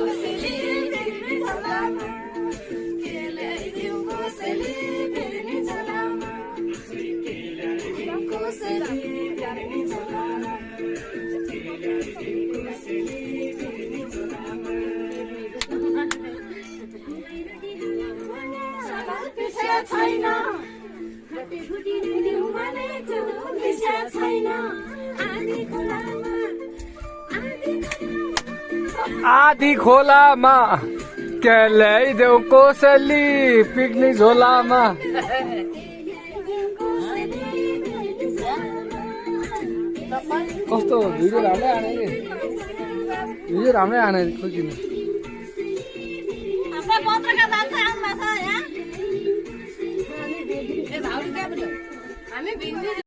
कोसेली बिग्ने झोलामा के ल्याइदेऊ कोसेली बिग्ने झोलामा कोसेली बिग्ने झोलामा कोसेली बिग्ने झोलामा सवाल पिछा छैन दिउ भनेको पिछा छैन आधी खोलामा के ल्याइदेऊ कोसेली पिकनिक झोलामा कस्तो भिडियो राम्रै आने कि भिडियो राम्रै आने खोजिनु हामी